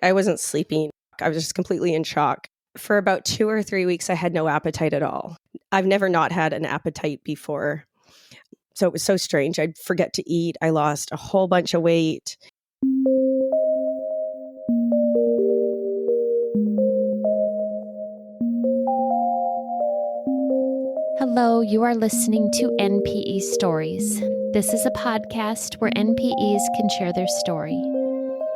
I wasn't sleeping. I was just completely in shock. For about 2 or 3 weeks, I had no appetite at all. I've never not had an appetite before. So it was so strange. I'd forget to eat. I lost a whole bunch of weight. Hello, you are listening to NPE Stories. This is a podcast where NPEs can share their story.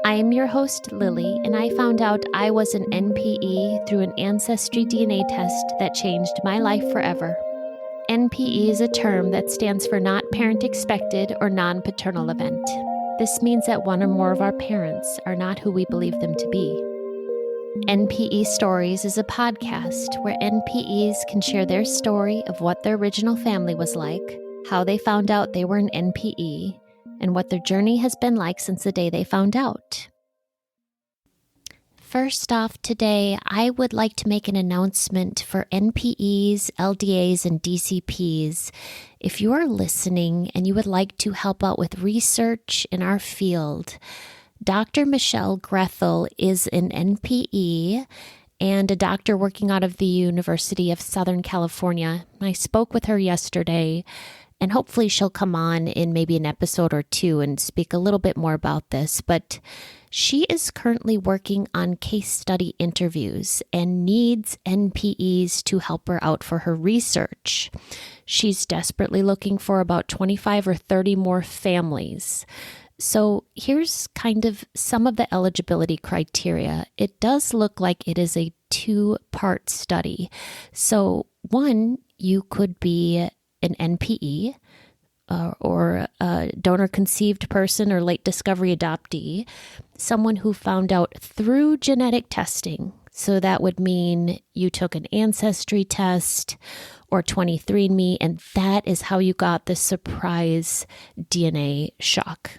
I am your host, Lily, and I found out I was an NPE through an ancestry DNA test that changed my life forever. NPE is a term that stands for Not Parent Expected or Non-Paternal Event. This means that one or more of our parents are not who we believe them to be. NPE Stories is a podcast where NPEs can share their story of what their original family was like, how they found out they were an NPE, and what their journey has been like since the day they found out. First off, today, I would like to make an announcement for NPEs, LDAs, and DCPs. If you are listening and you would like to help out with research in our field, Dr. Michele Grethel is an NPE and a doctor working out of the University of Southern California. I spoke with her yesterday, and hopefully she'll come on in maybe an episode or two and speak a little bit more about this. But she is currently working on case study interviews and needs NPEs to help her out for her research. She's desperately looking for about 25 or 30 more families. So here's kind of some of the eligibility criteria. It does look like it is a 2-part study. So one, you could be an NPE or a donor-conceived person or late discovery adoptee, someone who found out through genetic testing. So that would mean you took an ancestry test or 23andMe, and that is how you got the surprise DNA shock.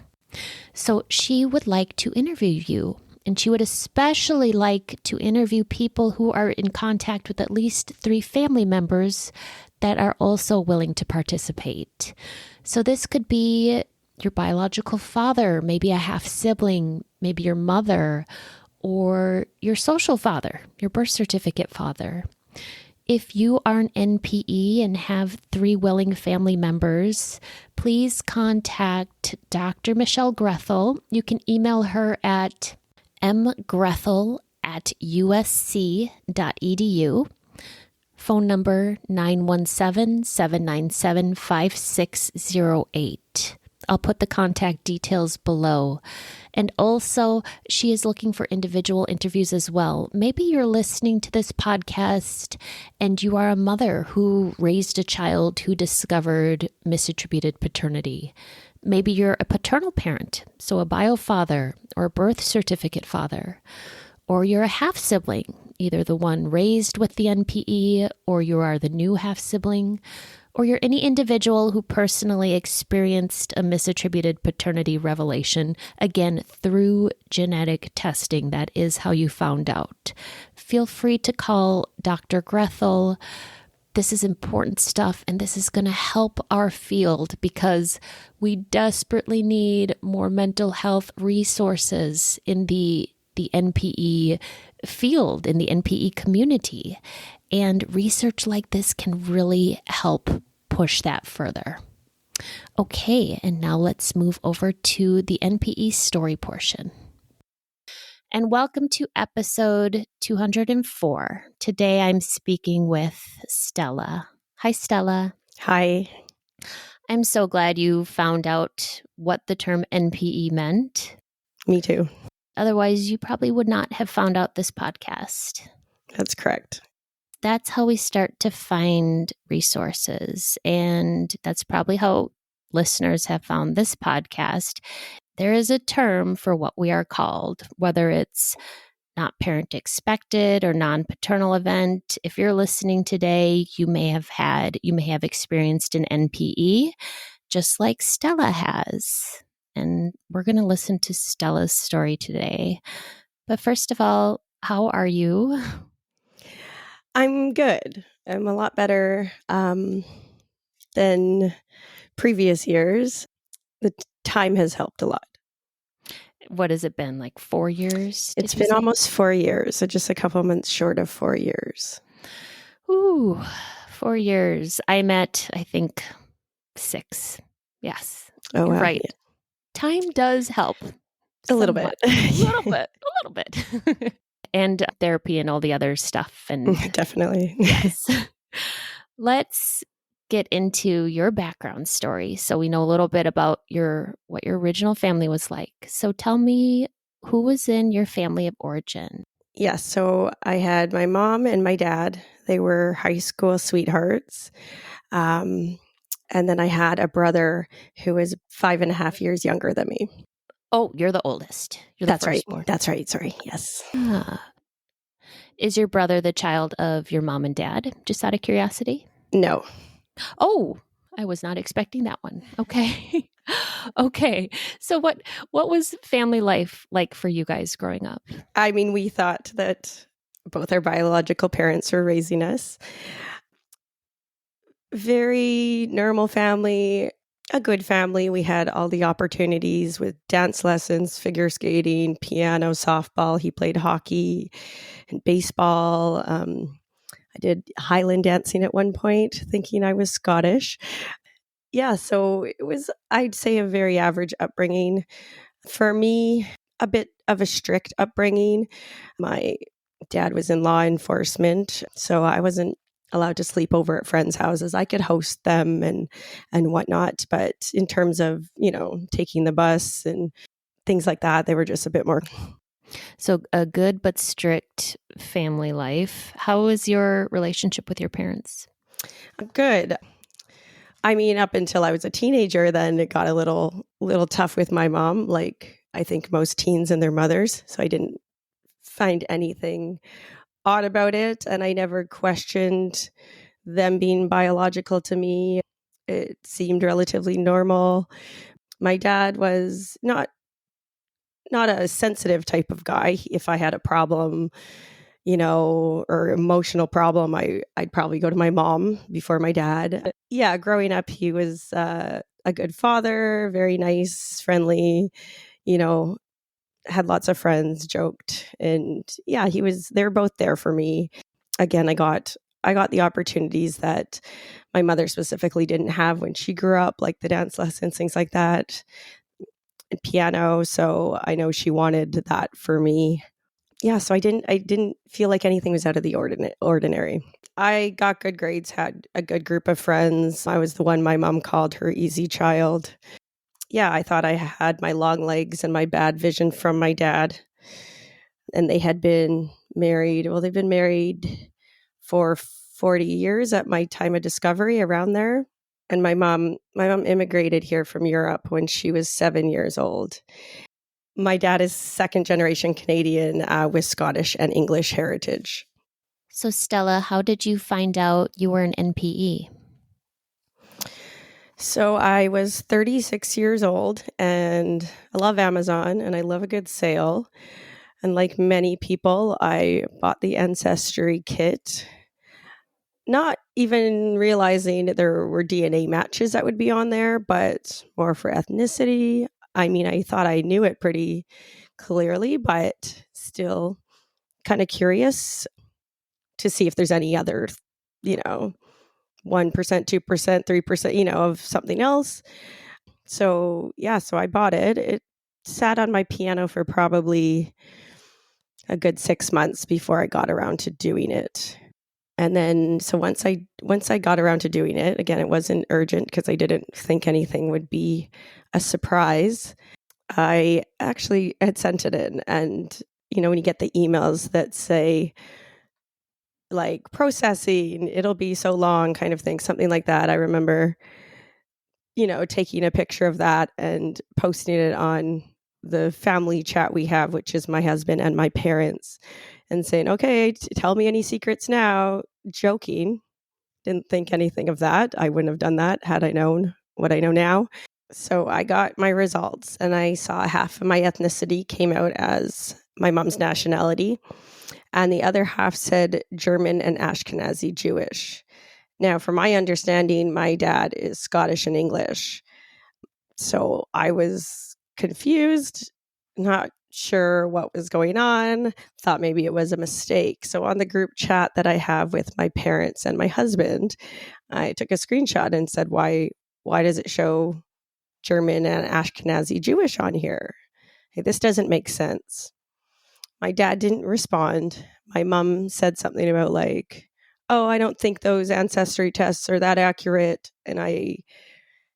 So she would like to interview you, and she would especially like to interview people who are in contact with at least 3 family members that are also willing to participate. So this could be your biological father, maybe a half-sibling, maybe your mother, or your social father, your birth certificate father. If you are an NPE and have 3 willing family members, please contact Dr. Michele Grethel. You can email her at mgrethel@usc.edu. Phone number 917-797-5608. I'll put the contact details below. And also, she is looking for individual interviews as well. Maybe you're listening to this podcast and you are a mother who raised a child who discovered misattributed paternity. Maybe you're a paternal parent, so a bio father or a birth certificate father. Or you're a half-sibling, either the one raised with the NPE or you are the new half-sibling. Or you're any individual who personally experienced a misattributed paternity revelation, again, through genetic testing. That is how you found out. Feel free to call Dr. Grethel. This is important stuff, and this is going to help our field because we desperately need more mental health resources in the NPE field, in the NPE community. And research like this can really help push that further. Okay, and now let's move over to the NPE story portion. And welcome to episode 204. Today I'm speaking with Stella. Hi, Stella. Hi. I'm so glad you found out what the term NPE meant. Me too. Otherwise, you probably would not have found out this podcast. That's correct. That's how we start to find resources. And that's probably how listeners have found this podcast. There is a term for what we are called, whether it's not parent expected or non-paternal event. If you're listening today, you may have experienced an NPE, just like Stella has. And we're going to listen to Stella's story today. But first of all, how are you? I'm good. I'm a lot better than previous years. The time has helped a lot. What has it been, like 4 years, It's did you been say? almost 4 years, so just a couple months short of 4 years. Ooh, 4 years. I met, I think, 6. Yes, Oh, you're wow. right. Yeah. Time does help A little bit. somewhat. A little bit, a little bit. And therapy and all the other stuff. And Definitely. yes. Let's get into your background story so we know a little bit about what your original family was like. So tell me, who was in your family of origin? Yes. So I had my mom and my dad. They were high school sweethearts. Um, and then I had a brother who was 5.5 years younger than me. Oh, you're the oldest. You're the That's right. firstborn. That's right. Sorry. Yes. Ah. Is your brother the child of your mom and dad? Just out of curiosity. No. Oh, I was not expecting that one. Okay. Okay. So what was family life like for you guys growing up? I mean, we thought that both our biological parents were raising us. Very normal family, a good family. We had all the opportunities with dance lessons, figure skating, piano, softball. He played hockey and baseball. I did Highland dancing at one point, thinking I was Scottish. Yeah, so it was, I'd say, a very average upbringing. For me, a bit of a strict upbringing. My dad was in law enforcement, so I wasn't allowed to sleep over at friends' houses. I could host them and whatnot, but in terms of, taking the bus and things like that, they were just a bit more So a good but strict family life. How was your relationship with your parents? good. I mean, up until I was a teenager, then it got a little tough with my mom, like I think most teens and their mothers. So I didn't find anything odd about it, and I never questioned them being biological to me. It seemed relatively normal. My dad was not a sensitive type of guy. If I had a problem, or emotional problem, I'd probably go to my mom before my dad. Yeah, growing up, he was a good father, very nice, friendly, you know, had lots of friends, joked, and yeah, they were both there for me. Again, I got the opportunities that my mother specifically didn't have when she grew up, like the dance lessons, things like that, and piano. So I know she wanted that for me. Yeah, so I didn't feel like anything was out of the ordinary. I got good grades, had a good group of friends. I was the one my mom called her easy child. Yeah, I thought I had my long legs and my bad vision from my dad. And they had been married. Well, they've been married for 40 years at my time of discovery, around there. And my mom immigrated here from Europe when she was 7 years old. My dad is second generation Canadian with Scottish and English heritage. So Stella, how did you find out you were an NPE? So I was 36 years old, and I love Amazon and I love a good sale. And like many people, I bought the Ancestry kit, not even realizing that there were DNA matches that would be on there, but more for ethnicity. I mean, I thought I knew it pretty clearly, but still kind of curious to see if there's any other, you know, 1%, 2%, 3%, of something else. So, yeah, so I bought it. It sat on my piano for probably a good 6 months before I got around to doing it. And then, so once I got around to doing it, again, it wasn't urgent because I didn't think anything would be a surprise. I actually had sent it in, and when you get the emails that say like processing, it'll be so long, kind of thing, something like that. I remember, taking a picture of that and posting it on the family chat we have, which is my husband and my parents, and saying, okay, tell me any secrets now, joking. Didn't think anything of that. I wouldn't have done that had I known what I know now. So I got my results, and I saw half of my ethnicity came out as my mom's nationality, and the other half said German and Ashkenazi Jewish. Now, from my understanding, my dad is Scottish and English. So I was confused. not sure what was going on, thought maybe it was a mistake. So on the group chat that I have with my parents and my husband, I took a screenshot and said, why does it show German and Ashkenazi Jewish on here? Hey, this doesn't make sense. My dad didn't respond. My mom said something about like, oh, I don't think those ancestry tests are that accurate. And I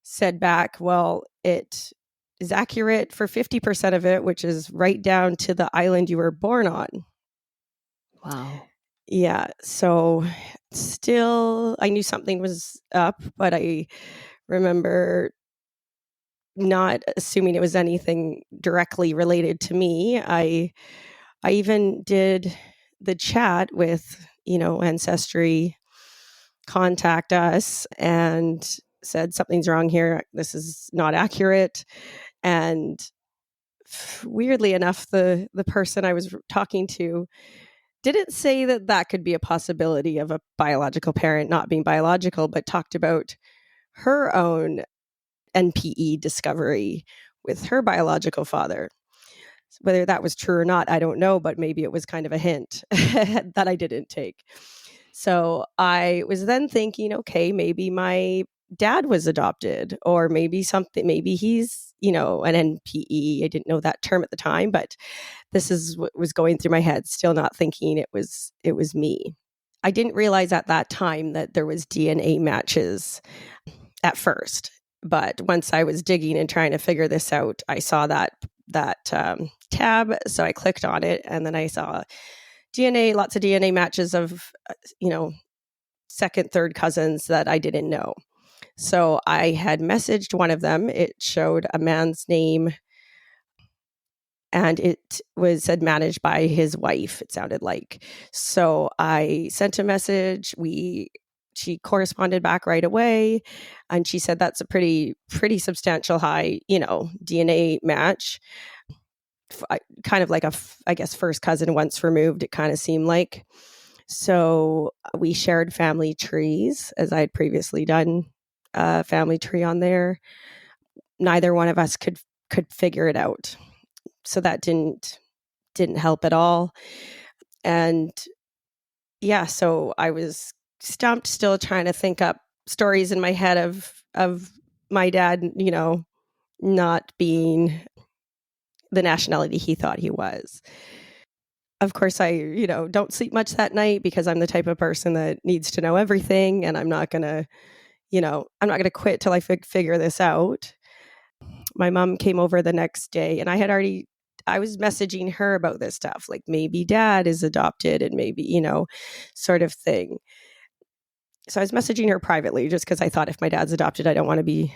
said back, well, it is accurate for 50% of it, which is right down to the island you were born on. Wow. Yeah. So still, I knew something was up, but I remember not assuming it was anything directly related to me. I even did the chat with, Ancestry contact us and said something's wrong here. This is not accurate. And weirdly enough, the person I was talking to didn't say that that could be a possibility of a biological parent not being biological, but talked about her own NPE discovery with her biological father. Whether that was true or not, I don't know, but maybe it was kind of a hint that I didn't take. So I was then thinking, okay, maybe my dad was adopted, or maybe he's, an NPE. I didn't know that term at the time, but this is what was going through my head, still not thinking it was me. I didn't realize at that time that there was DNA matches at first, but once I was digging and trying to figure this out, I saw that tab, so I clicked on it, and then I saw lots of DNA matches of second, third cousins that I didn't know. So I had messaged one of them. It showed a man's name, and it was said managed by his wife, it sounded like. So I sent a message. She corresponded back right away, and she said that's a pretty substantial high, DNA match. Kind of like I guess, first cousin once removed, it kind of seemed like. So we shared family trees, as I had previously done a family tree on there. Neither one of us could figure it out. So that didn't help at all. And yeah, so I was stumped, still trying to think up stories in my head of my dad, not being the nationality he thought he was. Of course, I, don't sleep much that night because I'm the type of person that needs to know everything, and I'm not going to quit till I figure this out. My mom came over the next day, and I was messaging her about this stuff, like maybe dad is adopted and maybe, sort of thing. So I was messaging her privately just because I thought if my dad's adopted, I don't want to be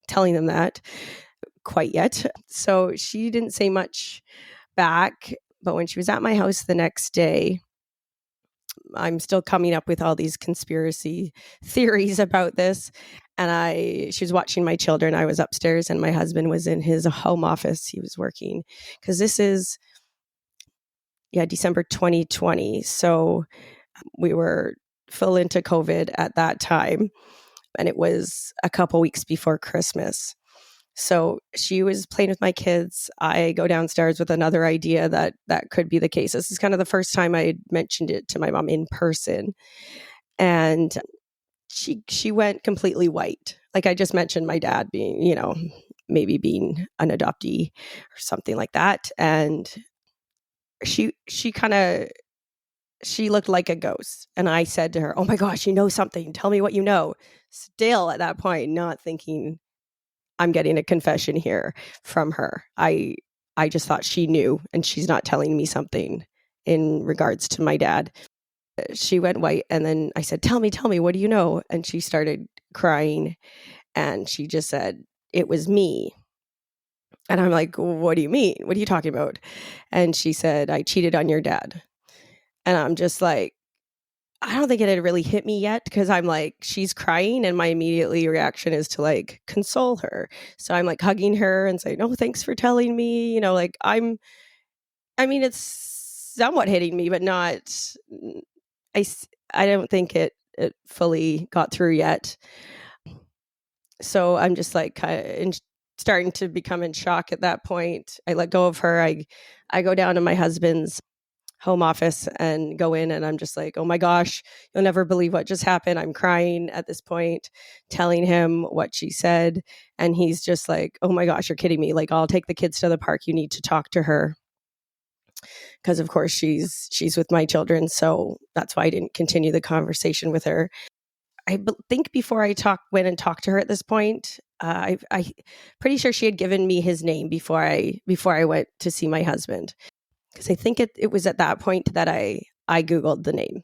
telling them that quite yet. So she didn't say much back. But when she was at my house the next day, I'm still coming up with all these conspiracy theories about this. And she was watching my children. I was upstairs and my husband was in his home office. He was working because this is, December 2020. So we were full into COVID at that time. And it was a couple weeks before Christmas. So she was playing with my kids. I go downstairs with another idea that could be the case. This is kind of the first time I had mentioned it to my mom in person. And she went completely white. Like I just mentioned my dad being, maybe being an adoptee or something like that. And she looked like a ghost. And I said to her, "Oh my gosh, you know something. Tell me what you know." Still at that point, not thinking I'm getting a confession here from her. I just thought she knew, and she's not telling me something in regards to my dad. She went white, and then I said, tell me, what do you know? And she started crying, and she just said, it was me. And I'm like, what do you mean? What are you talking about? And she said, I cheated on your dad. And I'm just like, I don't think it had really hit me yet because I'm like, she's crying and my immediately reaction is to like console her. So I'm like hugging her and saying, "No, thanks for telling me." Like it's somewhat hitting me, but not, I, I don't think it fully got through yet. So I'm just like kind of starting to become in shock at that point. I let go of her. I go down to my husband's home office and go in, and I'm just like, oh my gosh, you'll never believe what just happened. I'm crying at this point, telling him what she said. And he's just like, oh my gosh, you're kidding me. Like, I'll take the kids to the park. You need to talk to her. Because of course she's with my children. So that's why I didn't continue the conversation with her. Think before I went and talked to her at this point, I pretty sure she had given me his name before I went to see my husband, because I think it was at that point that I Googled the name.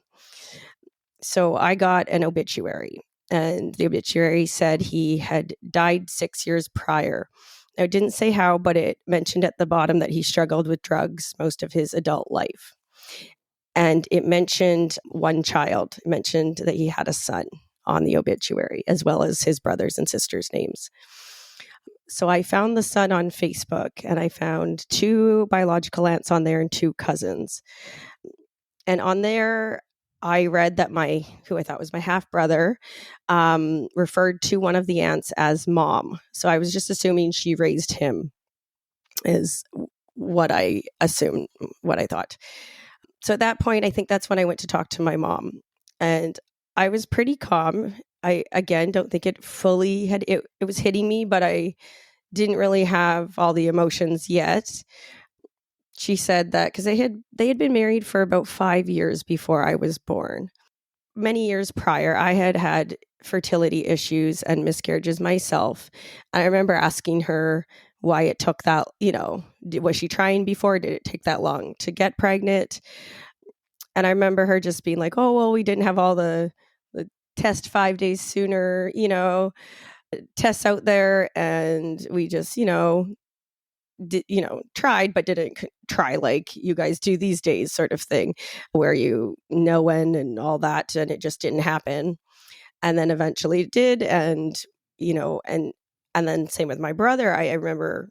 So I got an obituary, and the obituary said he had died 6 years prior. Now, it didn't say how, but it mentioned at the bottom that he struggled with drugs most of his adult life. And it mentioned one child. It mentioned that he had a son on the obituary, as well as his brothers and sisters' names. So I found the son on Facebook, and I found 2 biological aunts on there and 2 cousins. And on there, I read that who I thought was my half brother, referred to one of the aunts as mom. So I was just assuming she raised him, is what I assumed, what I thought. So at that point, I think that's when I went to talk to my mom, and I was pretty calm. I, again, don't think it fully it was hitting me, but I didn't really have all the emotions yet. She said that because they had been married for about 5 years before I was born. Many years prior, I had fertility issues and miscarriages myself. I remember asking her why it took that, was she trying before? Did it take that long to get pregnant? And I remember her just being like, oh, well, we didn't have all the test 5 days sooner, tests out there. And we just, tried, but didn't try like you guys do these days, sort of thing, where you know when and all that. And it just didn't happen. And then eventually it did. And, and then same with my brother. I remember,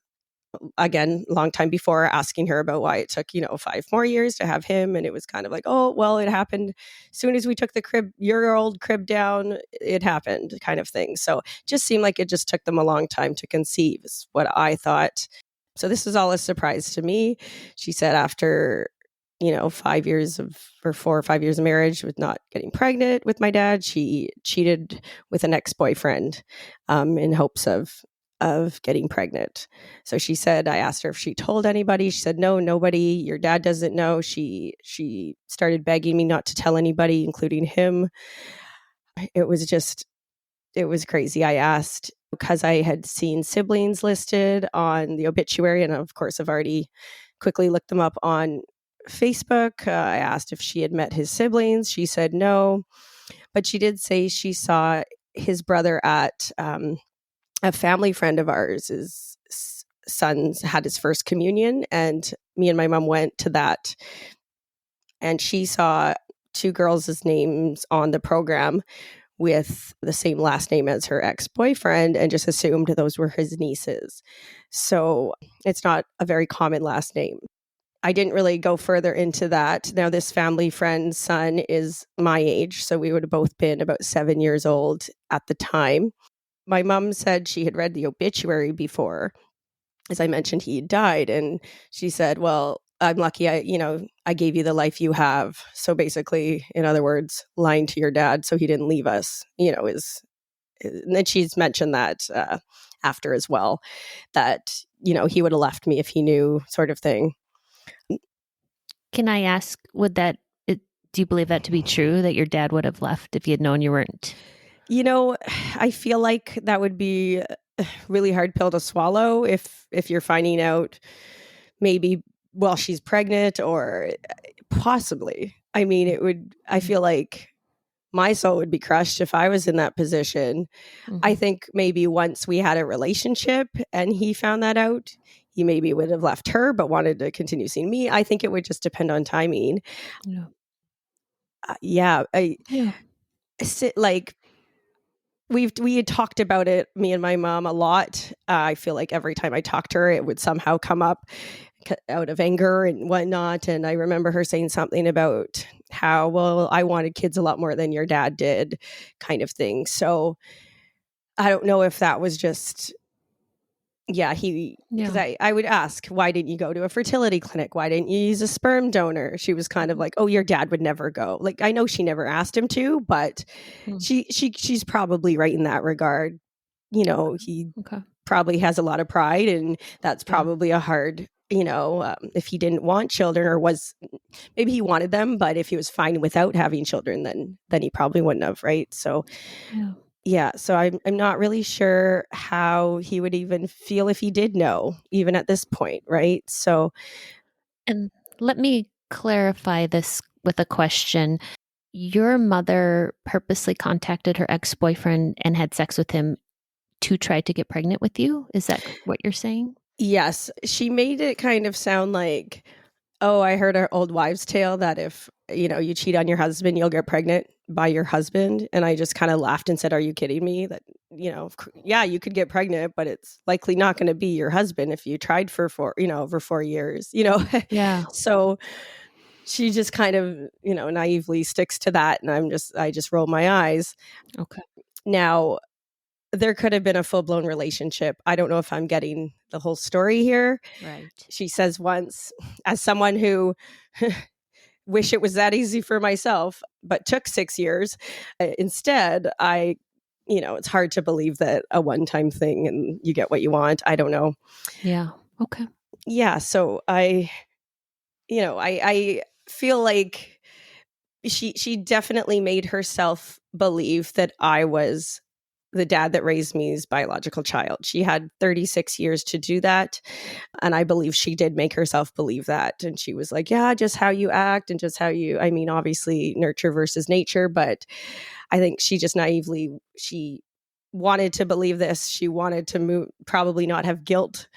again, long time before, asking her about why it took 5 more years to have him. And it was kind of like, oh, well, it happened as soon as we took your old crib down, it happened, kind of thing. So it just seemed like it just took them a long time to conceive, is what I thought. So this was all a surprise to me. She said after 4 or 5 years of marriage with not getting pregnant with my dad, she cheated with an ex-boyfriend in hopes of getting pregnant. So she said, I asked her if she told anybody. She said, no, nobody. Your dad doesn't know. She started begging me not to tell anybody, including him. It was crazy. I asked because I had seen siblings listed on the obituary, and of course I've already quickly looked them up on Facebook. I asked if she had met his siblings. She said no, but she did say she saw his brother at a family friend of ours. His sons had his first communion, and me and my mom went to that, and she saw 2 girls' names on the program with the same last name as her ex-boyfriend, and just assumed those were his nieces. So it's not a very common last name. I didn't really go further into that. Now, this family friend's son is my age, so we would have both been about 7 years old at the time. My mom said she had read the obituary before. As I mentioned, he had died, and she said, well, I'm lucky I gave you the life you have. So basically, in other words, lying to your dad so he didn't leave us, and then she's mentioned that after as well, that, he would have left me if he knew, sort of thing. Can I ask, do you believe that to be true, that your dad would have left if he had known you weren't? I feel like that would be a really hard pill to swallow if you're finding out maybe while she's pregnant, or possibly. I mean, I feel like my soul would be crushed if I was in that position. Mm-hmm. I think maybe once we had a relationship and he found that out, he maybe would have left her but wanted to continue seeing me. I think it would just depend on timing. Yeah. Like, we had talked about it, me and my mom, a lot. I feel like every time I talked to her, it would somehow come up out of anger and whatnot. And I remember her saying something about how, well, I wanted kids a lot more than your dad did, kind of thing. So I don't know if that was just yeah, because I would ask, why didn't you go to a fertility clinic? Why didn't you use a sperm donor? She was kind of like, oh, your dad would never go. Like, I know she never asked him to, but she's probably right in that regard. He Okay. probably has a lot of pride, and that's Yeah. probably a hard, if he didn't want children, or maybe he wanted them, but if he was fine without having children, then he probably wouldn't have, right? So Yeah. yeah, so I'm not really sure how he would even feel if he did know, even at this point, right? So And let me clarify this with a question. Your mother purposely contacted her ex-boyfriend and had sex with him to try to get pregnant with you? Is that what you're saying? yes, she made it kind of sound like, oh, I heard our old wives' tale that if you cheat on your husband, you'll get pregnant by your husband. And I just kind of laughed and said, are you kidding me? That yeah, you could get pregnant, but it's likely not going to be your husband if you tried for over 4 years. Yeah. So she just kind of naively sticks to that, and I just roll my eyes. Okay. Now, there could have been a full-blown relationship. I don't know if I'm getting the whole story here. Right. She says once, as someone who wish it was that easy for myself, but took 6 years, instead, it's hard to believe that a one-time thing and you get what you want. I don't know. Yeah. Okay. Yeah. So I feel like she definitely made herself believe that I was the dad that raised me's biological child. She had 36 years to do that. And I believe she did make herself believe that. And she was like, yeah, just how you act and just how obviously nurture versus nature. But I think she just she wanted to believe this. She wanted to probably not have guilt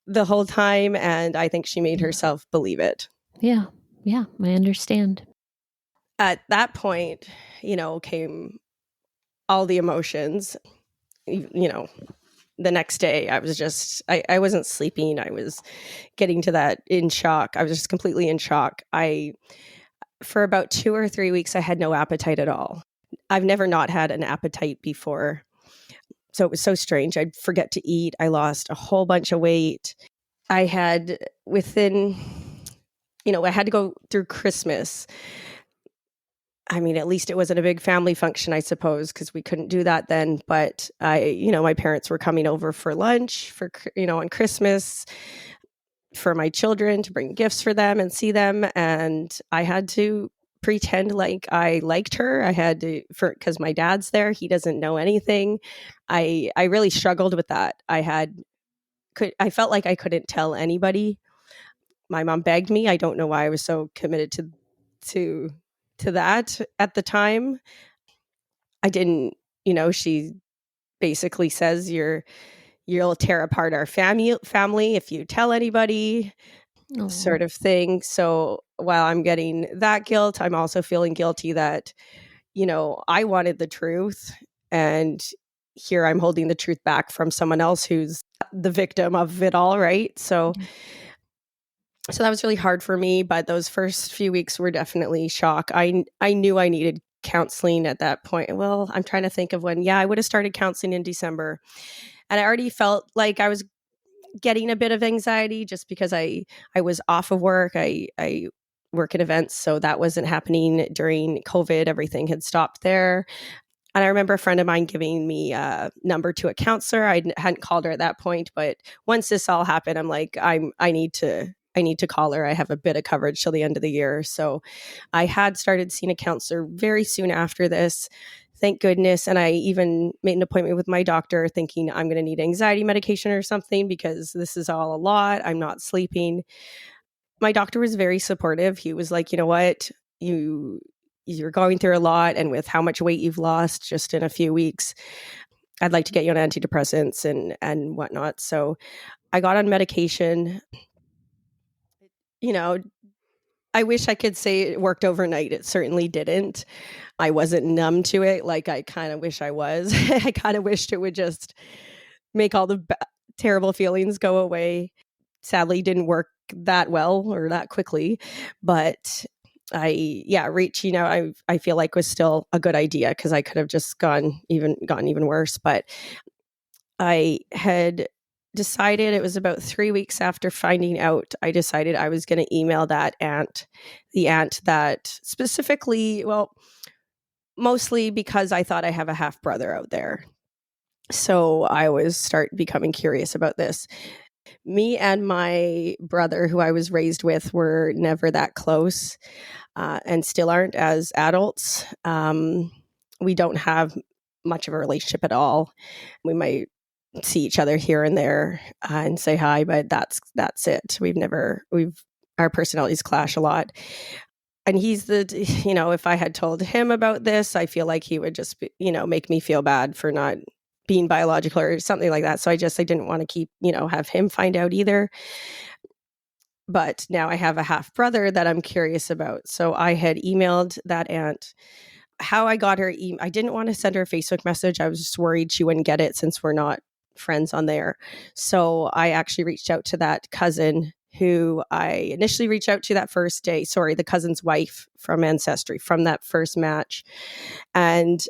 the whole time. And I think she made herself believe it. Yeah. Yeah. I understand. At that point, came all the emotions. The next day I wasn't sleeping. I was getting to that in shock. I was just completely in shock. For about 2 or 3 weeks, I had no appetite at all. I've never not had an appetite before. So it was so strange. I'd forget to eat. I lost a whole bunch of weight. I had I had to go through Christmas. I mean, at least it wasn't a big family function, I suppose, because we couldn't do that then. But my parents were coming over for lunch on Christmas for my children, to bring gifts for them and see them. And I had to pretend like I liked her. I had to, because my dad's there. He doesn't know anything. I really struggled with that. I felt like I couldn't tell anybody. My mom begged me. I don't know why I was so committed to that at the time. I didn't, she basically says you'll tear apart our family if you tell anybody, sort of thing. So while I'm getting that guilt, I'm also feeling guilty that, I wanted the truth, and here I'm holding the truth back from someone else who's the victim of it all, right? So that was really hard for me, but those first few weeks were definitely shock. I knew I needed counseling at that point. Well, I'm trying to think of when. Yeah, I would have started counseling in December. And I already felt like I was getting a bit of anxiety just because I was off of work. I work at events, so that wasn't happening during COVID. Everything had stopped there. And I remember a friend of mine giving me a number to a counselor. I hadn't called her at that point, but once this all happened, I'm like, I need to call her. I have a bit of coverage till the end of the year. So I had started seeing a counselor very soon after this. Thank goodness. And I even made an appointment with my doctor thinking I'm going to need anxiety medication or something because this is all a lot. I'm not sleeping. My doctor was very supportive. He was like, you know what? You're going through a lot, and with how much weight you've lost just in a few weeks, I'd like to get you on antidepressants and whatnot. So I got on medication. I wish I could say it worked overnight. It certainly didn't. I wasn't numb to it like I kind of wish I was. I kind of wished it would just make all the terrible feelings go away. Sadly, didn't work that well or that quickly, but reaching out, I feel like was still a good idea because I could have just gotten even worse. But I had decided, it was about 3 weeks after finding out, I decided I was going to email that aunt, the aunt that specifically, well, mostly because I thought I have a half brother out there. So I was start becoming curious about this. Me and my brother, who I was raised with, were never that close, and still aren't as adults. We don't have much of a relationship at all. We might see each other here and there and say hi, but that's it. Our personalities clash a lot. And he's if I had told him about this, I feel like he would just make me feel bad for not being biological or something like that. So I didn't want to have him find out either. But now I have a half brother that I'm curious about. So I had emailed that aunt. How I got her I didn't want to send her a Facebook message. I was just worried she wouldn't get it since we're not friends on there. So I actually reached out to that cousin who I initially reached out to that first day. Sorry, the cousin's wife from Ancestry, from that first match. And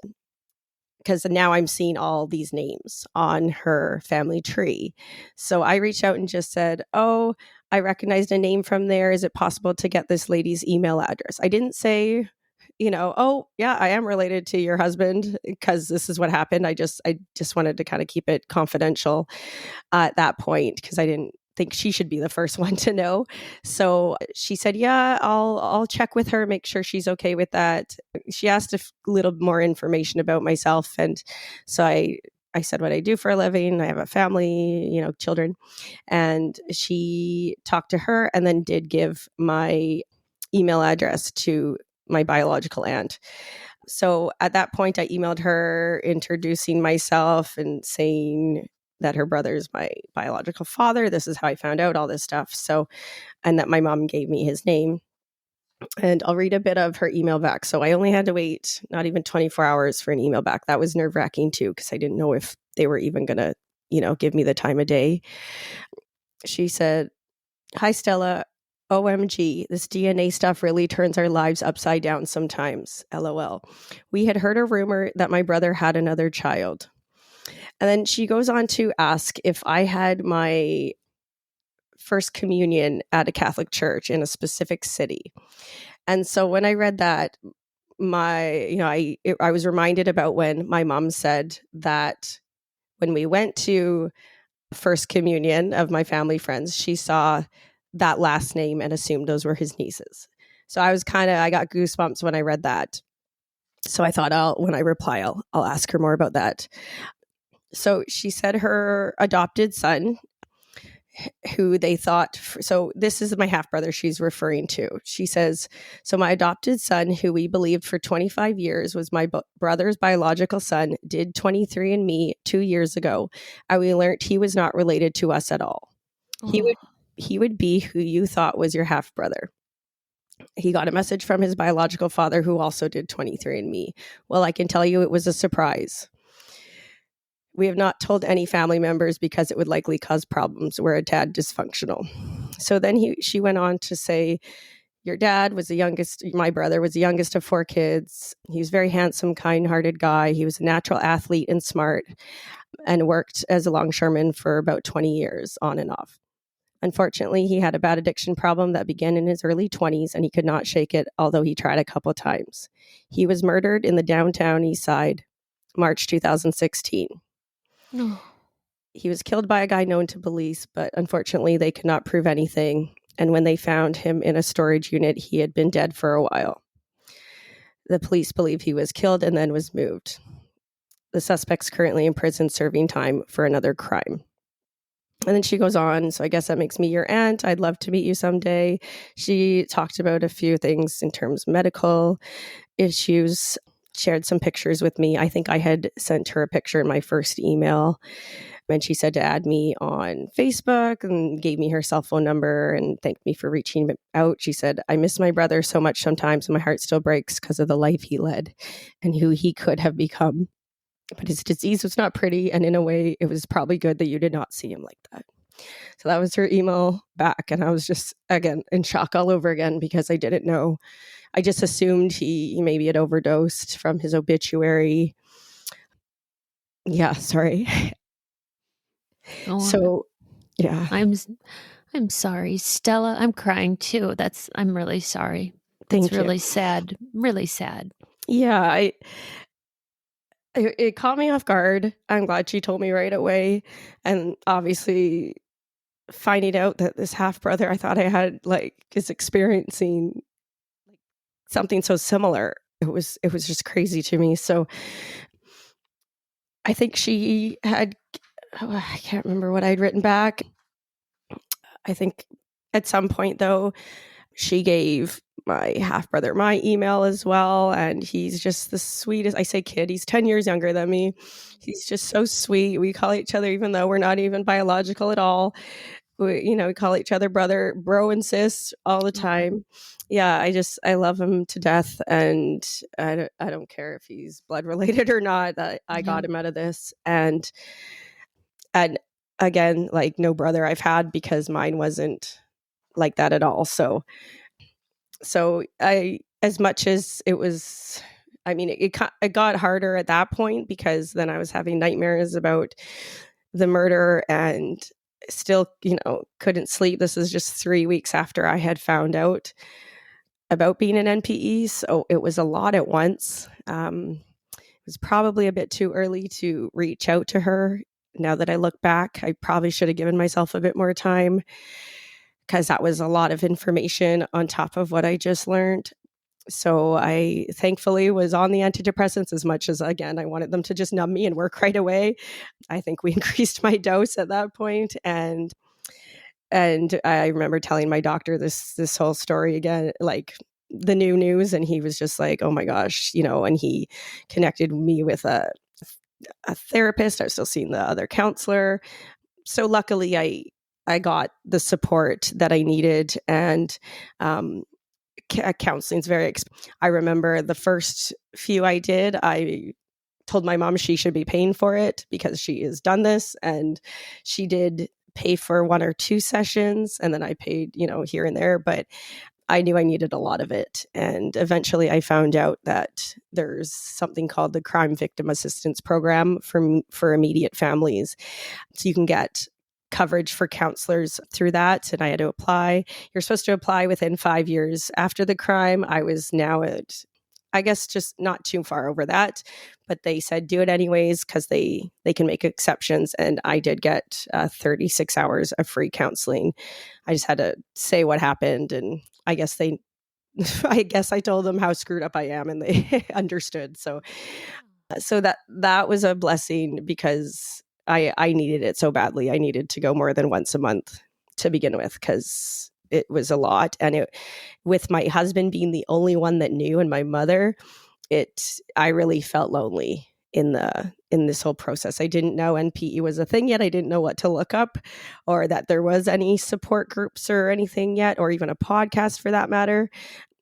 because now I'm seeing all these names on her family tree. So I reached out and just said, "Oh, I recognized a name from there. Is it possible to get this lady's email address?" I didn't say, "Oh, yeah, I am related to your husband," because this is what happened. I just wanted to kind of keep it confidential at that point because I didn't think she should be the first one to know. So she said, "Yeah, I'll check with her, make sure she's okay with that." She asked a little more information about myself, and so I said what I do for a living. I have a family, children, and she talked to her and then did give my email address to my biological aunt. So at that point, I emailed her introducing myself and saying that her brother is my biological father. This is how I found out all this stuff. So, and that my mom gave me his name. And I'll read a bit of her email back. So I only had to wait not even 24 hours for an email back. That was nerve wracking too, because I didn't know if they were even going to, give me the time of day. She said, "Hi, Stella. OMG, this DNA stuff really turns our lives upside down sometimes. LOL. We had heard a rumor that my brother had another child." And then she goes on to ask if I had my first communion at a Catholic church in a specific city. And so when I read that, I was reminded about when my mom said that when we went to first communion of my family friends, she saw that last name and assumed those were his nieces. So I got goosebumps when I read that. So I thought when I reply, I'll ask her more about that. So she said her adopted son, who they thought, so this is my half brother she's referring to. She says, "So my adopted son, who we believed for 25 years was my brother's biological son, did 23andMe 2 years ago, and we learned he was not related to us at all. Oh. He would be who you thought was your half brother. He got a message from his biological father, who also did 23andMe. Well, I can tell you it was a surprise. We have not told any family members because it would likely cause problems. We're a tad dysfunctional." So then she went on to say, "Your dad was the youngest. My brother was the youngest of 4 kids. He was a very handsome, kind-hearted guy. He was a natural athlete and smart, and worked as a longshoreman for about 20 years on and off. Unfortunately, he had a bad addiction problem that began in his early 20s, and he could not shake it, although he tried a couple times. He was murdered in the downtown East Side, March 2016. No. He was killed by a guy known to police, but unfortunately they could not prove anything. And when they found him in a storage unit, he had been dead for a while. The police believe he was killed and then was moved. The suspect's currently in prison serving time for another crime." And then she goes on, "So I guess that makes me your aunt. I'd love to meet you someday." She talked about a few things in terms of medical issues, shared some pictures with me. I think I had sent her a picture in my first email. And she said to add me on Facebook and gave me her cell phone number and thanked me for reaching out. She said, "I miss my brother so much sometimes, and my heart still breaks because of the life he led and who he could have become. But his disease was not pretty, and in a way, it was probably good that you did not see him like that." So that was her email back. And I was just, again, in shock all over again because I didn't know. I just assumed he maybe had overdosed from his obituary. Yeah, sorry. Oh. So Yeah. I'm sorry, Stella. I'm crying too. I'm really sorry. It's Thank you. really sad. Really sad. Yeah, it caught me off guard. I'm glad she told me right away. And obviously finding out that this half brother I thought I had is experiencing something so similar. It was just crazy to me. So I think she had I can't remember what I'd written back. I think at some point though, she gave my half brother my email as well. And he's just the sweetest. I say kid, he's 10 years younger than me. He's just so sweet. We call each other, even though we're not even biological at all. We call each other brother, bro, and sis all the time. Yeah, I love him to death. And I don't care if he's blood related or not. I Yeah. got him out of this. And again, like no brother I've had, because mine wasn't like that at all. So as much as it was, I mean, it got harder at that point, because then I was having nightmares about the murder and still, couldn't sleep. This is just 3 weeks after I had found out about being an NPE. So it was a lot at once. It was probably a bit too early to reach out to her. Now that I look back, I probably should have given myself a bit more time, because that was a lot of information on top of what I just learned. So I thankfully was on the antidepressants, as much as, again, I wanted them to just numb me and work right away. I think we increased my dose at that point. And I remember telling my doctor this whole story again, like the new news. And he was just like, oh my gosh, and he connected me with a therapist. I was still seeing the other counselor. So luckily I got the support that I needed. And counseling is very I remember the first few I did, I told my mom she should be paying for it, because she has done this, and she did pay for 1 or 2 sessions, and then I paid, here and there, but I knew I needed a lot of it. And eventually I found out that there's something called the Crime Victim Assistance Program for immediate families. So you can get coverage for counselors through that. And I had to apply. You're supposed to apply within 5 years after the crime. I was now at, I guess, just not too far over that, but they said do it anyways, because they can make exceptions. And I did get 36 hours of free counseling. I just had to say what happened, and I guess I told them how screwed up I am, and they understood. So that was a blessing, because I needed it so badly. I needed to go more than once a month to begin with, because it was a lot. And with my husband being the only one that knew, and my mother, I really felt lonely in this whole process. I didn't know NPE was a thing yet. I didn't know what to look up, or that there was any support groups or anything yet, or even a podcast for that matter.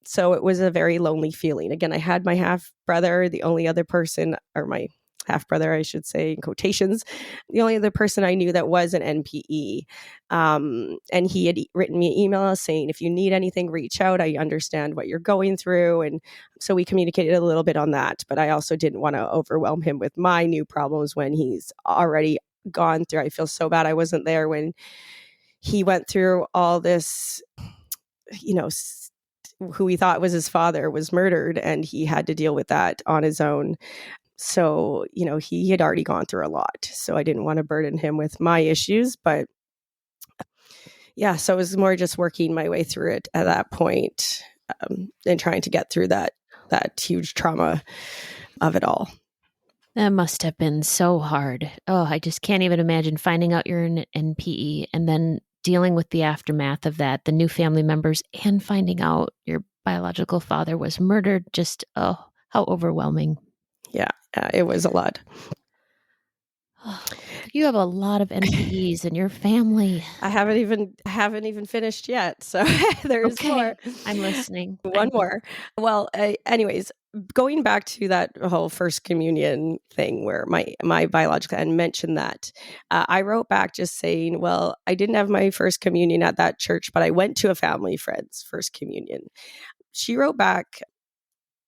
So it was a very lonely feeling. Again, I had my half brother, the only other person, or my half brother, I should say, in quotations, the only other person I knew that was an NPE. And he had written me an email saying, if you need anything, reach out. I understand what you're going through. And so we communicated a little bit on that. But I also didn't want to overwhelm him with my new problems when he's already gone through. I feel so bad I wasn't there when he went through all this, who he thought was his father was murdered, and he had to deal with that on his own. So, he had already gone through a lot. So I didn't want to burden him with my issues. But yeah, so it was more just working my way through it at that point, and trying to get through that huge trauma of it all. That must have been so hard. Oh, I just can't even imagine finding out you're an NPE and then dealing with the aftermath of that, the new family members, and finding out your biological father was murdered. Just, oh, how overwhelming. Yeah, it was a lot. You have a lot of NPEs in your family. I haven't even finished yet. So there's more. I'm listening. One more. Well, anyways, going back to that whole first communion thing where my biological and mentioned that, I wrote back just saying, well, I didn't have my first communion at that church, but I went to a family friend's first communion. She wrote back,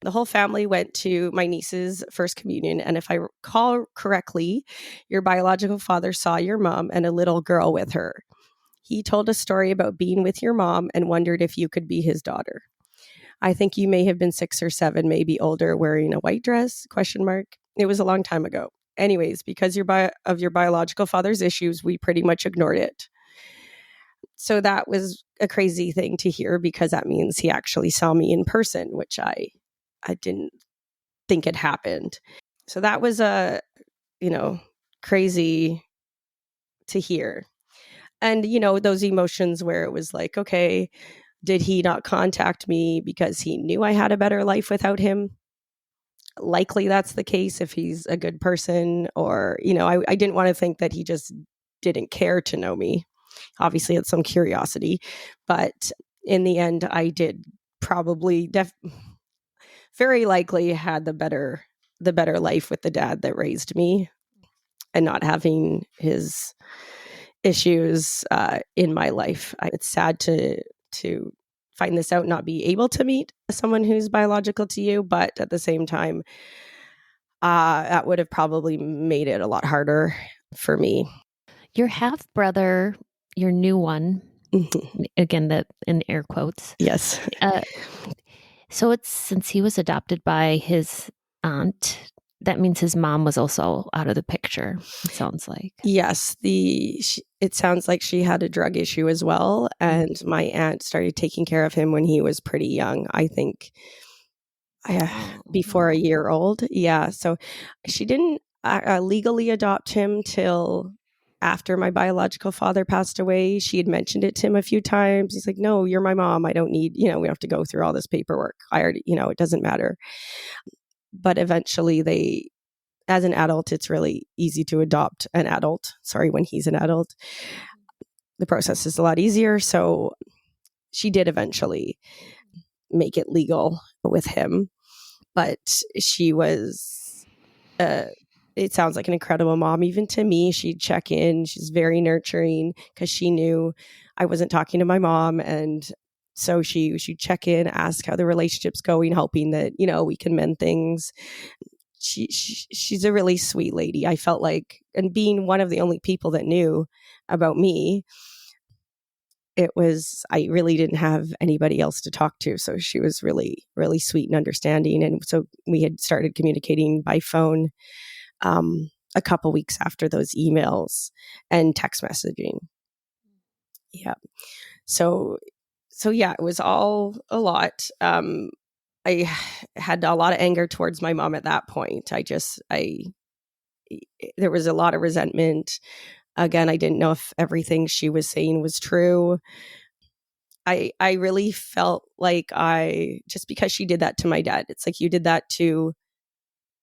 the whole family went to my niece's first communion. And if I recall correctly, your biological father saw your mom and a little girl with her. He told a story about being with your mom and wondered if you could be his daughter. I think you may have been 6 or 7, maybe older, wearing a white dress, question mark. It was a long time ago. Anyways, because of your biological father's issues, we pretty much ignored it. So that was a crazy thing to hear because that means he actually saw me in person, which I didn't think had happened. So that was crazy to hear. And, those emotions where it was like, okay, did he not contact me because he knew I had a better life without him? Likely that's the case if he's a good person, or, I didn't want to think that he just didn't care to know me. Obviously, it's some curiosity, but in the end, I did probably very likely had the better life with the dad that raised me, and not having his issues in my life. It's sad to find this out, not be able to meet someone who's biological to you, but at the same time, that would have probably made it a lot harder for me. Your half brother, your new one, again, in air quotes. Yes. So it's since he was adopted by his aunt, that means his mom was also out of the picture, it sounds like. Yes. It sounds like she had a drug issue as well. And my aunt started taking care of him when he was pretty young, I think before a year old. Yeah. So she didn't legally adopt him till after my biological father passed away. She had mentioned it to him a few times. He's like, no, you're my mom. I don't need, we have to go through all this paperwork. I already, it doesn't matter. But eventually as an adult, it's really easy to adopt an adult. Sorry, when he's an adult, the process is a lot easier. So she did eventually make it legal with him. But she was, it sounds like an incredible mom. Even to me, she'd check in. She's very nurturing because she knew I wasn't talking to my mom. And so she'd check in, ask how the relationship's going, hoping that, we can mend things. She's a really sweet lady. I felt like, and being one of the only people that knew about me, I really didn't have anybody else to talk to. So she was really, really sweet and understanding. And so we had started communicating by phone a couple weeks after those emails and text messaging. Yeah. So yeah, it was all a lot. I had a lot of anger towards my mom at that point. There was a lot of resentment. Again, I didn't know if everything she was saying was true. I really felt like just because she did that to my dad, it's like, you did that to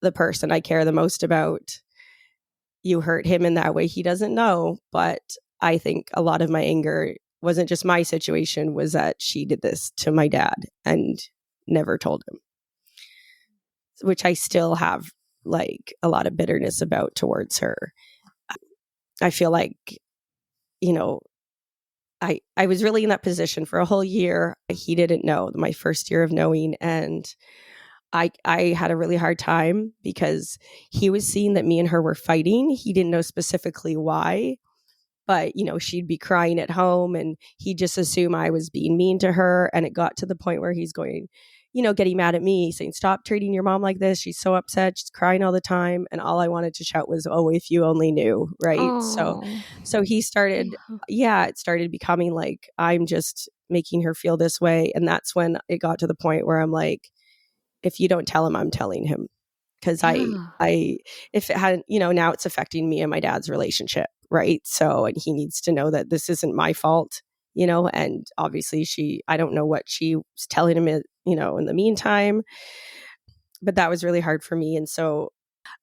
the person I care the most about. You hurt him in that way. He doesn't know. But I think a lot of my anger wasn't just my situation, was that she did this to my dad and never told him, which I still have like a lot of bitterness about towards her. I feel like, I was really in that position for a whole year. He didn't know, my first year of knowing. And I had a really hard time because he was seeing that me and her were fighting. He didn't know specifically why, but, she'd be crying at home and he'd just assume I was being mean to her. And it got to the point where he's going, getting mad at me, saying, stop treating your mom like this. She's so upset. She's crying all the time. And all I wanted to shout was, oh, if you only knew. Right. Oh. So he started, it started becoming like, I'm just making her feel this way. And that's when it got to the point where I'm like, if you don't tell him, I'm telling him. Because if it hadn't, now it's affecting me and my dad's relationship. Right. So, and he needs to know that this isn't my fault, and obviously I don't know what she was telling him, in the meantime, but that was really hard for me. And so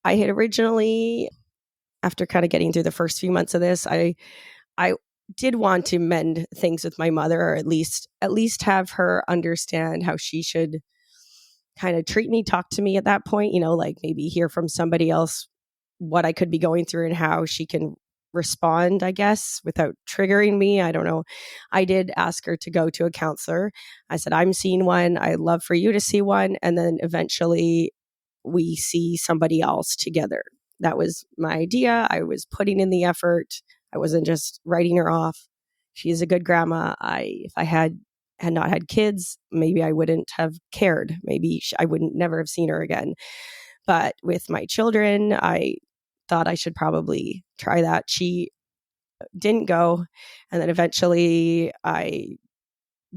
I had originally, after kind of getting through the first few months of this, I did want to mend things with my mother, or at least have her understand how she should kind of treat me, talk to me at that point, like maybe hear from somebody else what I could be going through and how she can respond, I guess, without triggering me. I don't know. I did ask her to go to a counselor. I said, I'm seeing one. I'd love for you to see one. And then eventually we see somebody else together. That was my idea. I was putting in the effort. I wasn't just writing her off she's a good grandma. If I had not had kids, maybe I wouldn't have cared. Maybe I wouldn't never have seen her again. But with my children, I thought I should probably try that. She didn't go. And then eventually I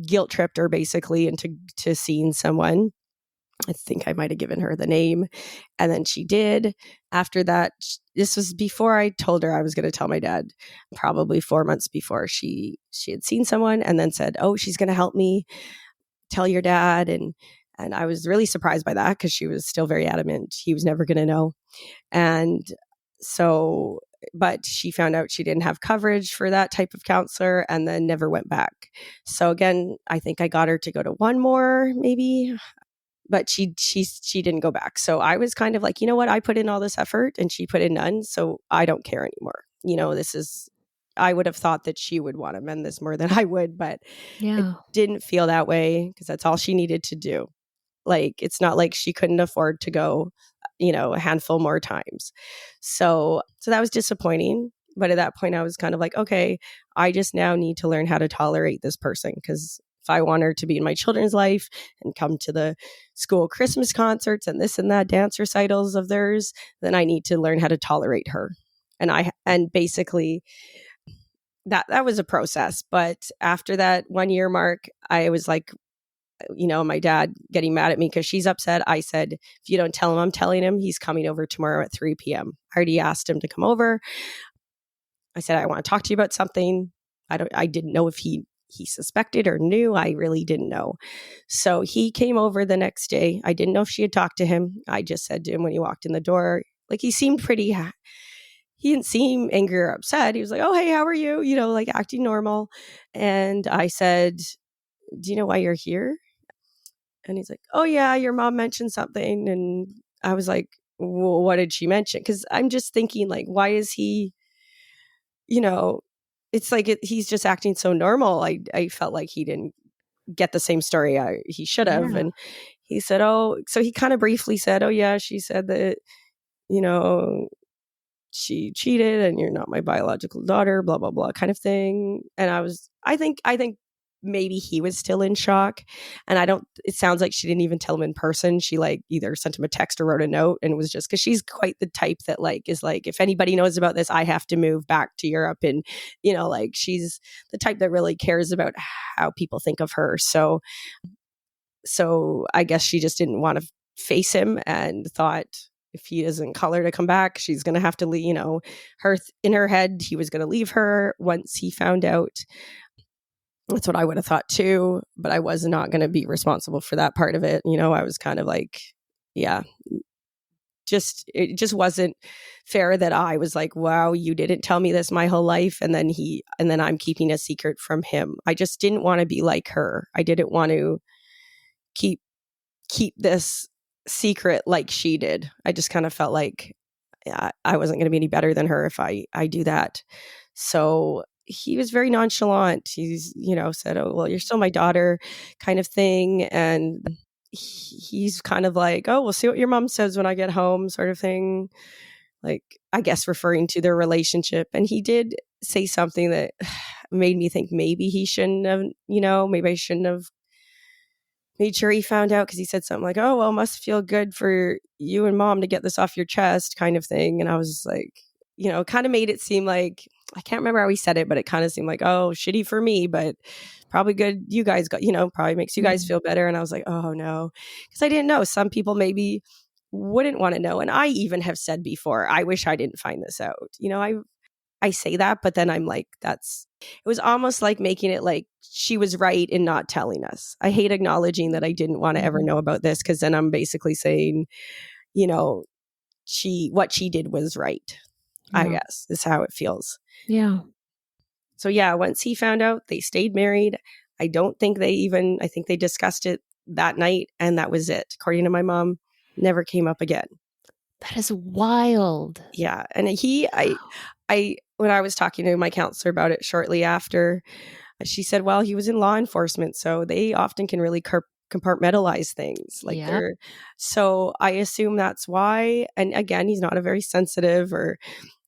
guilt tripped her basically into seeing someone. I think I might have given her the name. And then she did. After that, this was before I told her I was going to tell my dad, probably 4 months before she had seen someone, and then said, oh, she's going to help me tell your dad. And I was really surprised by that because she was still very adamant he was never going to know. And so, but she found out she didn't have coverage for that type of counselor and then never went back. So again, I think I got her to go to one more, maybe, but she didn't go back. So I was kind of like, you know what? I put in all this effort and she put in none. So I don't care anymore. I would have thought that she would want to mend this more than I would, but it didn't feel that way because that's all she needed to do. Like, it's not like she couldn't afford to go, a handful more times. So that was disappointing. But at that point, I was kind of like, okay, I just now need to learn how to tolerate this person, because if I want her to be in my children's life and come to the school Christmas concerts and this and that dance recitals of theirs, then I need to learn how to tolerate her. And basically that was a process. But after that 1 year mark, I was like, my dad getting mad at me because she's upset. I said, if you don't tell him I'm telling him, he's coming over tomorrow at 3 p.m. I already asked him to come over. I said, I want to talk to you about something. I didn't know if he suspected or knew. I really didn't know. So he came over the next day. I didn't know if she had talked to him. I just said to him when he walked in the door, like, he seemed pretty, he didn't seem angry or upset. He was like, oh, hey, how are you? Like acting normal. And I said, do you know why you're here? And he's like, oh, yeah, your mom mentioned something. And I was like, well, what did she mention? Because I'm just thinking, like, why is he, it's like he's just acting so normal. I felt like he didn't get the same story he should have. And he said, oh, so he kind of briefly said, oh, yeah, she said that, she cheated and you're not my biological daughter, blah, blah, blah, kind of thing. And I think maybe he was still in shock. And it sounds like she didn't even tell him in person. She like either sent him a text or wrote a note, and it was just because she's quite the type that is like, if anybody knows about this, I have to move back to Europe. And, like, she's the type that really cares about how people think of her. So I guess she just didn't want to face him and thought, if he doesn't call her to come back, she's going to have to leave, in her head, he was going to leave her once he found out. That's what I would have thought too, but I was not going to be responsible for that part of it. I was kind of like, yeah, it just wasn't fair that I was like, wow, you didn't tell me this my whole life. And then I'm keeping a secret from him. I just didn't want to be like her. I didn't want to keep this secret like she did. I just kind of felt like I wasn't going to be any better than her if I do that. So he was very nonchalant. He's, said, oh, well, you're still my daughter, kind of thing. And he's kind of like, oh, we'll see what your mom says when I get home, sort of thing. Like, I guess referring to their relationship. And he did say something that made me think maybe he shouldn't have, maybe I shouldn't have made sure he found out, because he said something like, oh, well, it must feel good for you and mom to get this off your chest, kind of thing. And I was just like, kind of made it seem like, I can't remember how he said it, but it kind of seemed like, oh, shitty for me, but probably good. You guys got, probably makes you guys feel better. And I was like, oh no, because I didn't know. Some people maybe wouldn't want to know. And I even have said before, I wish I didn't find this out. I say that, but then I'm like, it was almost like making it like she was right in not telling us. I hate acknowledging that I didn't want to ever know about this, because then I'm basically saying, what she did was right. Yeah. I guess is how it feels. Yeah. So yeah, once he found out, they stayed married. I think they discussed it that night, and that was it. According to my mom, never came up again. That is wild. Yeah. And when I was talking to my counselor about it shortly after, she said, well, he was in law enforcement, so they often can really compartmentalize things. Like, so I assume that's why. And again, he's not a very sensitive or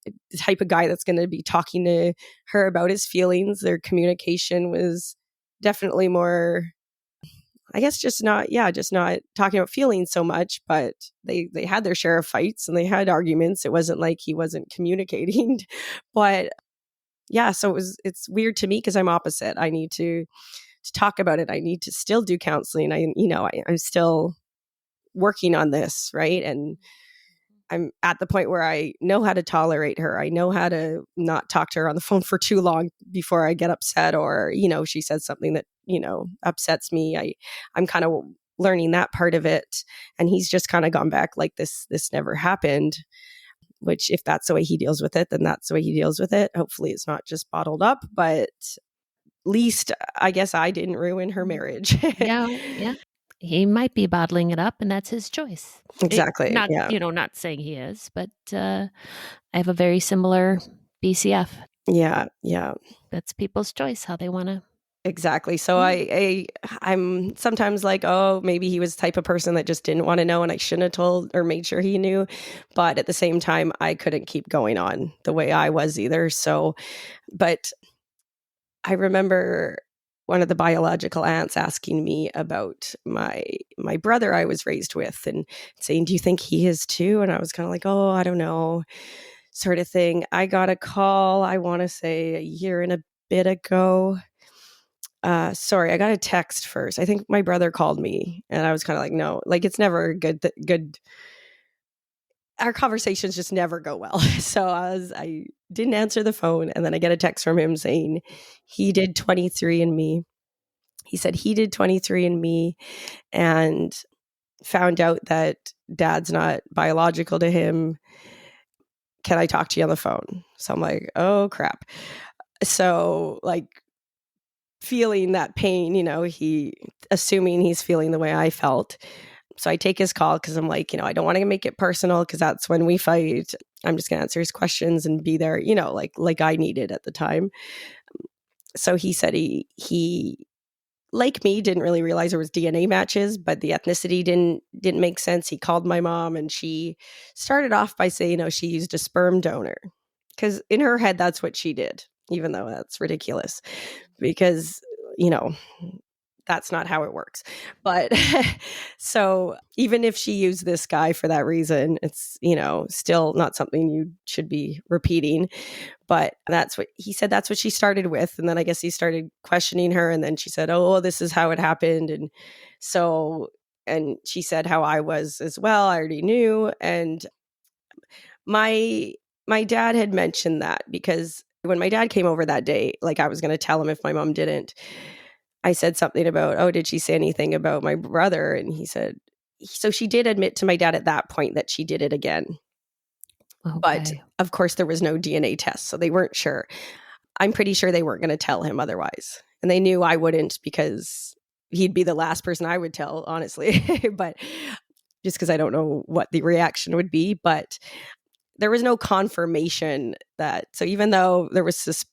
the type of guy that's going to be talking to her about his feelings. Their communication was definitely more, I guess, just not talking about feelings so much, but they had their share of fights and they had arguments. It wasn't like he wasn't communicating, but yeah, so it's weird to me because I'm opposite. I need to talk about it. I need to still do counseling. I'm still working on this, right? And I'm at the point where I know how to tolerate her. I know how to not talk to her on the phone for too long before I get upset, or, she said something that, upsets me. I'm kind of learning that part of it. And he's just kind of gone back like this never happened, which if that's the way he deals with it, then that's the way he deals with it. Hopefully it's not just bottled up, but least I guess I didn't ruin her marriage. Yeah. He might be bottling it up, and that's his choice. Exactly. Not saying he is, but I have a very similar BCF. Yeah. That's people's choice, how they want to. Exactly. So I'm sometimes like, oh, maybe he was the type of person that just didn't want to know and I shouldn't have told or made sure he knew. But at the same time, I couldn't keep going on the way I was either. So, but I remember one of the biological aunts asking me about my brother I was raised with and saying, do you think he is too? And I was kind of like, oh, I don't know, sort of thing. I got a call, I want to say a year and a bit ago. Sorry, I got a text first. I think my brother called me and I was kind of like, no, like it's never good. Our conversations just never go well. So I didn't answer the phone. And then I get a text from him saying he did 23andMe. He said he did 23andMe and found out that dad's not biological to him. Can I talk to you on the phone? So I'm like, oh crap. So like feeling that pain, he assuming he's feeling the way I felt. So I take his call because I'm like, I don't want to make it personal because that's when we fight. I'm just going to answer his questions and be there, like I needed at the time. So he said he like me didn't really realize there was DNA matches, but the ethnicity didn't make sense. He called my mom and she started off by saying, she used a sperm donor because in her head that's what she did, even though that's ridiculous because that's not how it works. But so even if she used this guy for that reason, it's, still not something you should be repeating. But that's what he said. That's what she started with. And then I guess he started questioning her. And then she said, oh, this is how it happened. And she said how I was as well. I already knew. And my dad had mentioned that because when my dad came over that day, like I was going to tell him if my mom didn't, I said something about, oh, did she say anything about my brother? And he said, so she did admit to my dad at that point that she did it again. Okay. But of course, there was no DNA test, so they weren't sure. I'm pretty sure they weren't going to tell him otherwise. And they knew I wouldn't because he'd be the last person I would tell, honestly. But just because I don't know what the reaction would be. But there was no confirmation that. So even though there was this,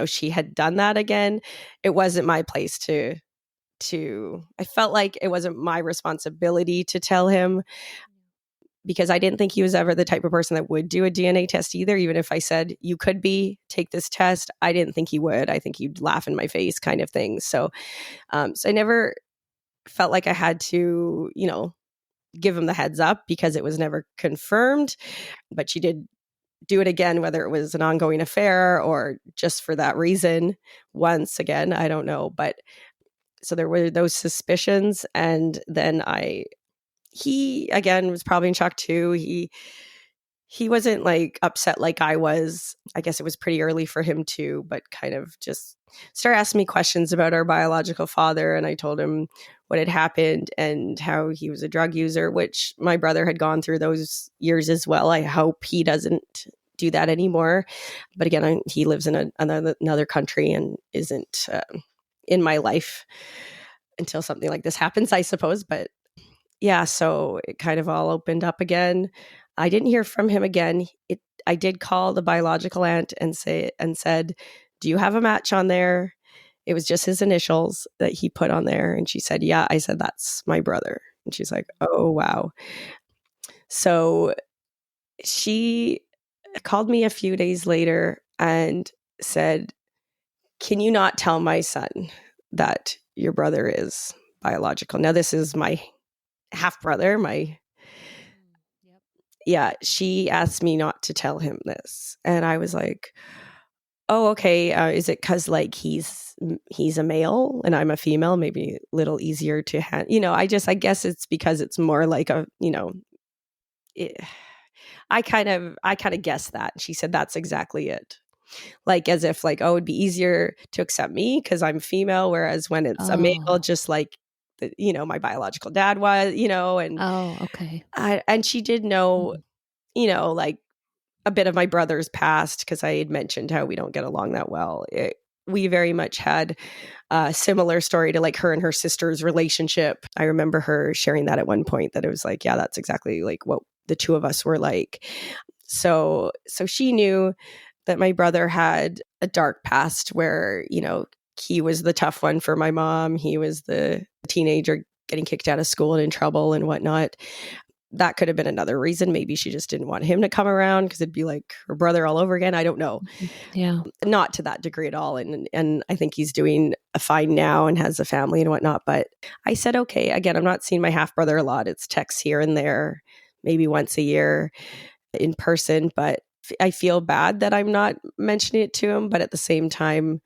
she had done that again, it wasn't my place to I felt like it wasn't my responsibility to tell him because I didn't think he was ever the type of person that would do a DNA test either. Even if I said, you could take this test, I didn't think he would. I think he'd laugh in my face kind of thing. So I never felt like I had to, give him the heads up because it was never confirmed, but she did do it again, whether it was an ongoing affair or just for that reason. Once again, I don't know. But so there were those suspicions. And then he again was probably in shock too. He wasn't like upset like I was. I guess it was pretty early for him too, but kind of just started asking me questions about our biological father. And I told him what had happened and how he was a drug user, which my brother had gone through those years as well. I hope he doesn't do that anymore. But again, he lives in another country and isn't in my life until something like this happens, I suppose. But yeah, so it kind of all opened up again. I didn't hear from him again. I did call the biological aunt and said, do you have a match on there? It was just his initials that he put on there. And she said, yeah. I said, that's my brother. And she's like, oh, wow. So she called me a few days later and said, "Can you not tell my son that your brother is biological?" Now, this is my half brother. Yep. Yeah, she asked me not to tell him this. And I was like, "Oh, okay. Is it because like he's a male and I'm a female? Maybe a little easier to I guess it's because it's more like it, I kind of guessed that." She said, "That's exactly it." Like as if like, oh, it'd be easier to accept me because I'm female, whereas when it's a male, Oh. just like my biological dad was, and Oh, okay. and she did know, Mhm. like a bit of my brother's past because I had mentioned how we don't get along that well. We very much had a similar story to like her and her sister's relationship. I remember her sharing that at one point, that it was like, yeah, that's exactly like what the two of us were like. So she knew that my brother had a dark past where, he was the tough one for my mom. He was the teenager getting kicked out of school and in trouble and whatnot. That could have been another reason. Maybe she just didn't want him to come around because it'd be like her brother all over again. I don't know. Yeah. Not to that degree at all. And I think he's doing fine now and has a family and whatnot. But I said, okay, again, I'm not seeing my half brother a lot. It's texts here and there, maybe once a year in person. But I feel bad that I'm not mentioning it to him. But at the same time,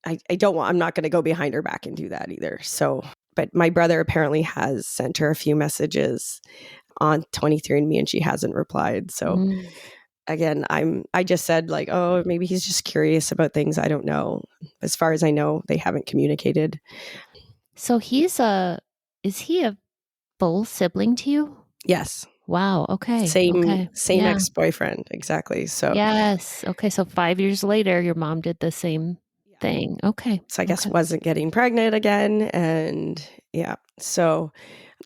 I'm not going to go behind her back and do that either. So, but my brother apparently has sent her a few messages on 23andMe and she hasn't replied. So Mm. again, I just said like, oh, maybe he's just curious about things. I don't know. As far as I know, they haven't communicated. So is he a full sibling to you? Yes. Wow. Okay. Same Okay. same Yeah. ex-boyfriend. Exactly. So Yes. Okay. So 5 years later, your mom did the same yeah. thing. Okay. So I guess Okay. wasn't getting pregnant again. And yeah. So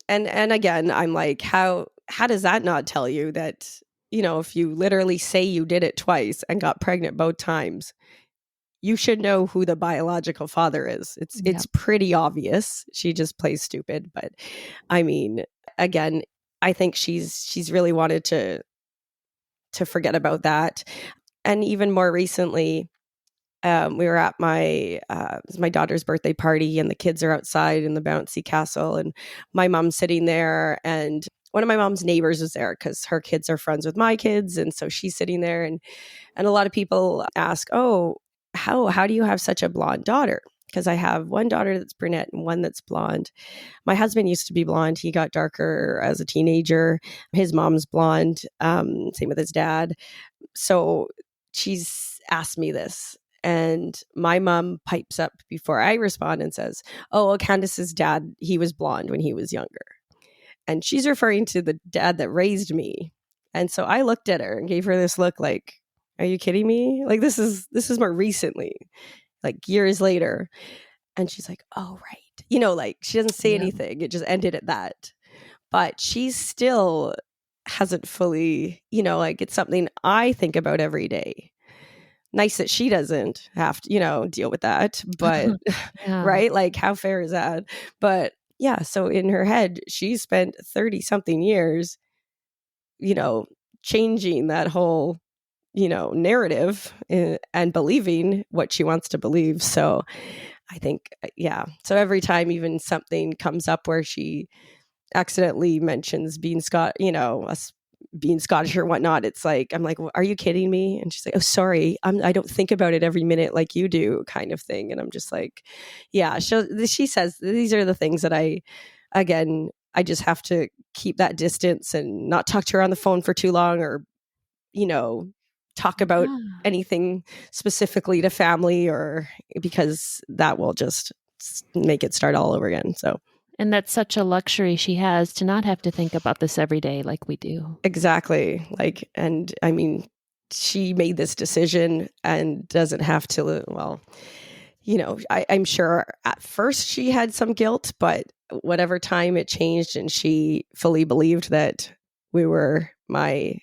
and again, I'm like, how does that not tell you that, if you literally say you did it twice and got pregnant both times, you should know who the biological father is. It's Yep. pretty obvious. She just plays stupid, but I mean, again, I think she's really wanted to forget about that. And even more recently, we were at it was my daughter's birthday party, and the kids are outside in the bouncy castle, and my mom's sitting there, and one of my mom's neighbors was there because her kids are friends with my kids, and so she's sitting there, and a lot of people ask, "Oh, how do you have such a blonde daughter?" Because I have one daughter that's brunette and one that's blonde. My husband used to be blonde. He got darker as a teenager. His mom's blonde. Same with his dad. So she's asked me this. And my mom pipes up before I respond and says, "Oh, well, Candace's dad, he was blonde when he was younger." And she's referring to the dad that raised me. And so I looked at her and gave her this look like, "Are you kidding me? Like this is more recently, like years later." And she's like, "Oh, right." Like she doesn't say Yeah. anything. It just ended at that. But she still hasn't fully, like it's something I think about every day. Nice that she doesn't have to, deal with that. But Yeah. right? Like how fair is that? But yeah, so in her head, she spent 30 something years, you know, changing that whole, narrative and believing what she wants to believe. So I think, yeah. So every time even something comes up where she accidentally mentions being us being Scottish or whatnot, it's like, I'm like, well, are you kidding me? And she's like, "Oh, sorry. I don't think about it every minute like you do," kind of thing. And I'm just like, yeah. She says, these are the things that I just have to keep that distance and not talk to her on the phone for too long or, you know, talk about Yeah. anything specifically to family or because that will just make it start all over again. So And that's such a luxury she has to not have to think about this every day like we do. exactly. Like, and I mean, she made this decision and doesn't have to, well, I'm sure at first she had some guilt, but whatever time it changed and she fully believed that we were my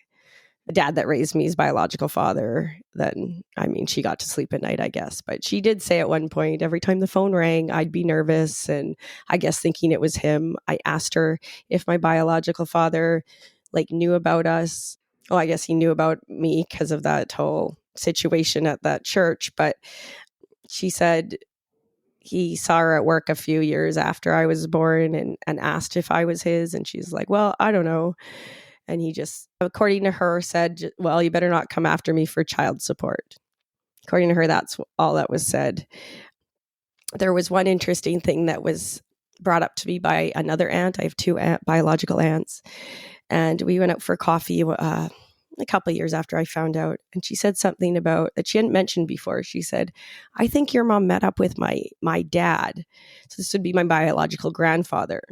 dad that raised me's biological father, then, I mean, she got to sleep at night, I guess. But she did say at one point, every time the phone rang, I'd be nervous. And I guess thinking it was him, I asked her if my biological father like knew about us. well, I guess he knew about me because of that whole situation at that church. But she said he saw her at work a few years after I was born and asked if I was his. And she's like, well, I don't know. And he just, according to her, said, well, you better not come after me for child support. According to her, that's all that was said. There was one interesting thing that was brought up to me by another aunt. I have two biological aunts. And we went out for coffee a couple of years after I found out. And she said something about that she hadn't mentioned before. She said, I think your mom met up with my dad. So this would be my biological grandfather.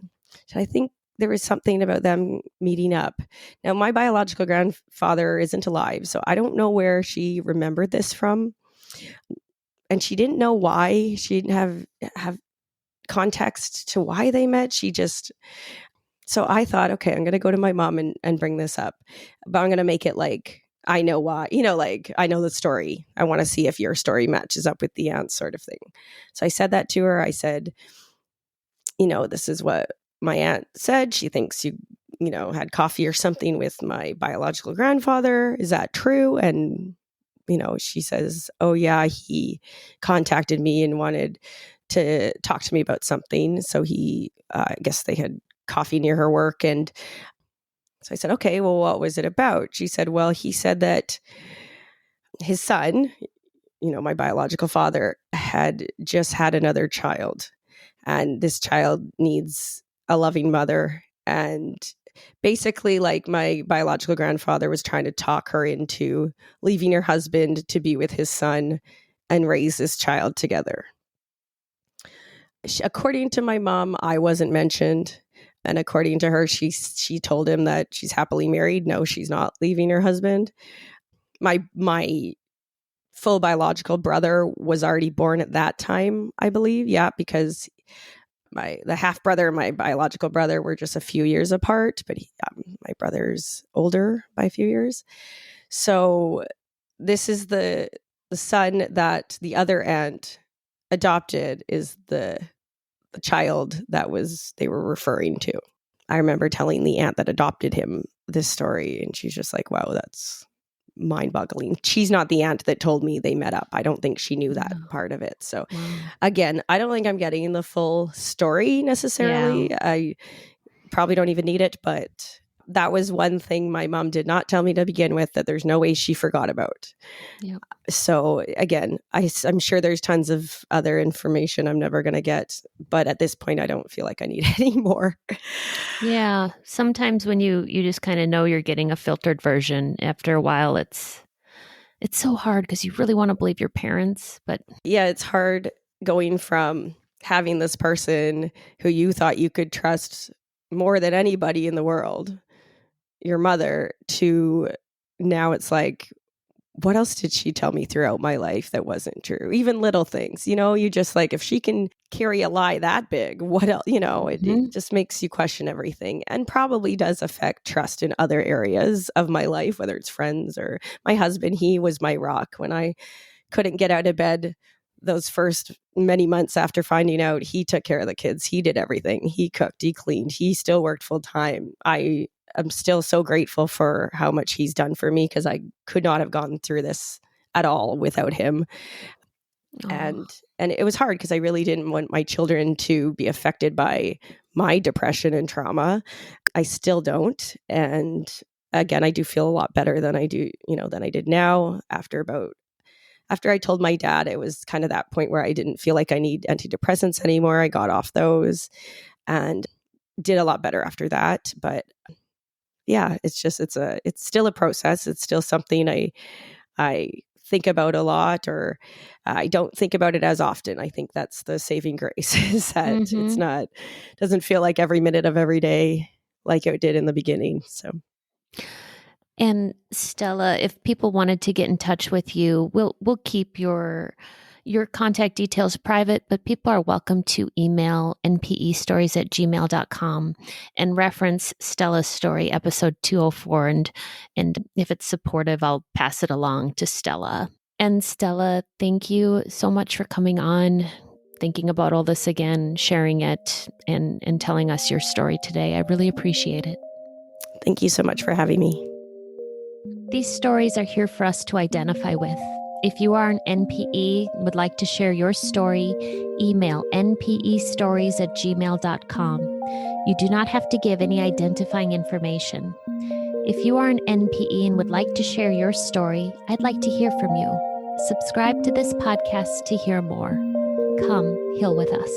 So I think there was something about them meeting up. Now, my biological grandfather isn't alive, so I don't know where she remembered this from. And she didn't know why. She didn't have context to why they met. She just... So I thought, okay, I'm going to go to my mom and bring this up, but I'm going to make it like, I know why, like I know the story. I want to see if your story matches up with the aunt sort of thing. So I said that to her. I said, this is what my aunt said. She thinks you had coffee or something with my biological grandfather. Is that true? And, she says, oh yeah, he contacted me and wanted to talk to me about something. So I guess they had coffee near her work. And so I said, okay, well, what was it about? She said, well, he said that his son, my biological father, had just had another child. And this child needs a loving mother. And basically, like, my biological grandfather was trying to talk her into leaving her husband to be with his son and raise this child together. According to my mom, I wasn't mentioned. And according to her, she told him that she's happily married. No, she's not leaving her husband. My full biological brother was already born at that time, I believe. Yeah, because the half brother and my biological brother were just a few years apart, but my brother's older by a few years. So this is the son that the other aunt adopted is the child that they were referring to. I remember telling the aunt that adopted him this story, and she's just like, wow, that's mind-boggling. She's not the aunt that told me they met up. I don't think she knew that part of it. So again, I don't think I'm getting the full story necessarily. Yeah. I probably don't even need it, but that was one thing my mom did not tell me to begin with, that there's no way she forgot about. Yep. So again, I'm sure there's tons of other information I'm never going to get, but at this point, I don't feel like I need any more. Yeah. Sometimes when you just kind of know you're getting a filtered version, after a while, it's so hard because you really want to believe your parents. But yeah, it's hard going from having this person who you thought you could trust more than anybody in the world, your mother, to now it's like, what else did she tell me throughout my life that wasn't true? Even little things, you just like, if she can carry a lie that big, what else, it just makes you question everything, and probably does affect trust in other areas of my life, whether it's friends or my husband. He was my rock when I couldn't get out of bed. Those first many months after finding out, he took care of the kids. He did everything. He cooked, he cleaned, he still worked full time. I'm still so grateful for how much he's done for me, because I could not have gone through this at all without him. And it was hard because I really didn't want my children to be affected by my depression and trauma. I still don't. And again, I do feel a lot better than I did now. After I told my dad, it was kind of that point where I didn't feel like I need antidepressants anymore. I got off those and did a lot better after that. But yeah, it's still a process. It's still something I think about a lot, or I don't think about it as often. I think that's the saving grace, is that it's doesn't feel like every minute of every day like it did in the beginning. So. And Stella, if people wanted to get in touch with you, we'll keep your contact details private, but people are welcome to email npestories@gmail.com and reference Stella's story, episode 204. And if it's supportive, I'll pass it along to Stella. And Stella, thank you so much for coming on, thinking about all this again, sharing it, and telling us your story today. I really appreciate it. Thank you so much for having me. These stories are here for us to identify with. If you are an NPE and would like to share your story, email npestories@gmail.com. You do not have to give any identifying information. If you are an NPE and would like to share your story, I'd like to hear from you. Subscribe to this podcast to hear more. Come heal with us.